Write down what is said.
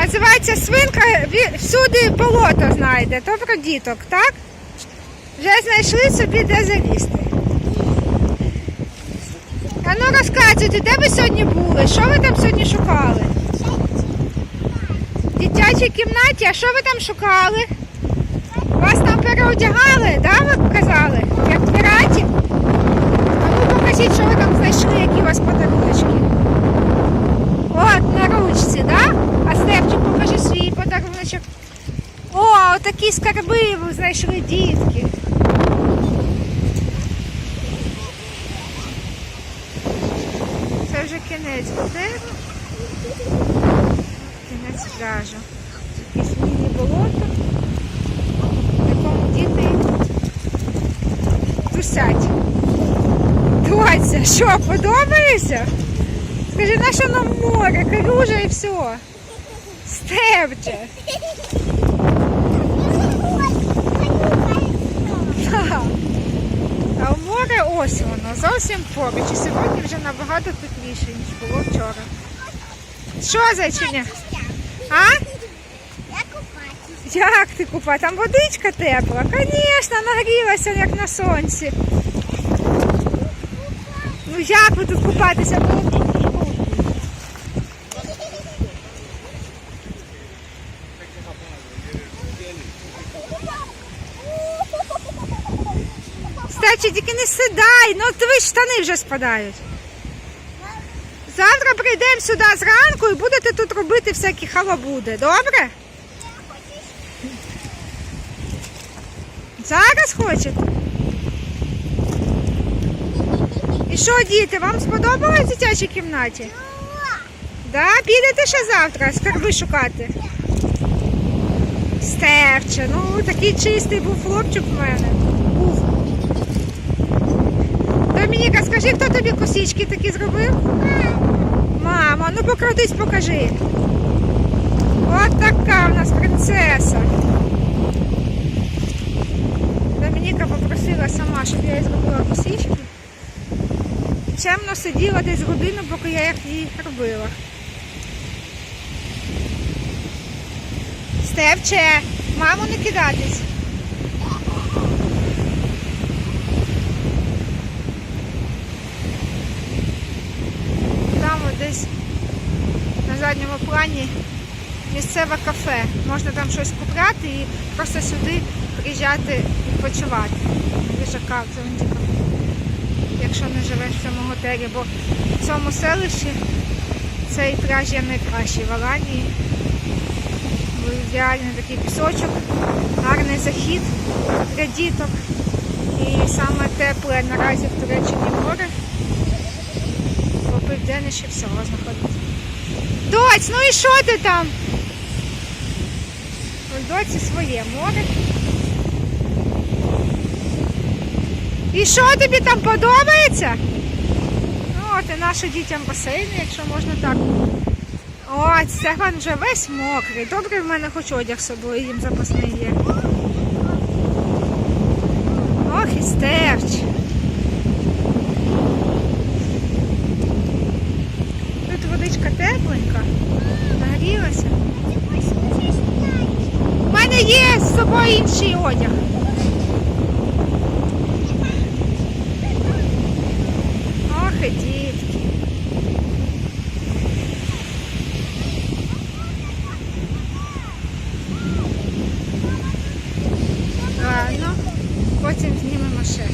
Називається свинка, всюди болото знайде, то про діток, так? Вже знайшли собі, де залізти. А ну розказуйте, де ви сьогодні були? Що ви там сьогодні шукали? В дитячій кімнаті, а що ви там шукали? Вас там переодягали, да, ви казали? Як піратів? А ну покажіть, що ви там знайшли, які у вас подарунки. От, на ручці, да? А Степчик, покажи свій подаруночок. О, отакі скарби ви знайшли, дітки. Це вже кінець готелю. Кінець пляжу. Якесь міні-болото, в якому діти тусять. Доця, що, подобається? Скажи, на що нам море, калюжа і все. Степче. А в море ось воно, зовсім поруч. І сьогодні вже набагато тепліше, ніж було вчора. Що, зайчиня? А? Я купатись. Як ти купа? Там водичка тепла. Звісно, нагрілася, як на сонці. Ну як ви тут купатися? Стечі, тільки не сідай, ну твої штани вже спадають. Завтра прийдемо сюди зранку і будете тут робити всякі халабуди, добре? Зараз хочете? І що, діти, вам сподобалось в дитячій кімнаті? Да? Підете ще завтра скарби шукати? Степче, ну такий чистий був хлопчик в мене. Був. Домініка, скажи, хто тобі косички такі зробив? Мама, ну покрутись, покажи. От така в нас принцеса. Домініка попросила сама, щоб я їй зробила косички. Чемно сиділа десь годину, поки я їх робила. Степче, маму не кидатись. Там от десь на задньому плані місцеве кафе. Можна там щось купляти і просто сюди приїжджати відпочивати. Лежака в цьому кафе. Якщо не живеш в цьому готелі, бо в цьому селищі цей пляж є найкращий в Аланії. Бо ідеальний такий пісочок, гарний захід для діток. І саме тепле наразі в Туреччині море. По південніше всього знаходиться. Доць, ну і що ти там? У доці своє море. І що тобі там подобається? Ну, от і наші дітям басейни, якщо можна так. Ой, Стефан вже весь мокрий. Добре, в мене хоч одяг з собою їм запасний є. Ох і Стефч. Тут водичка тепленька, нагрілася. У мене є з собою інший одяг. Ох і дітки. Ладно, потім знімемо ще.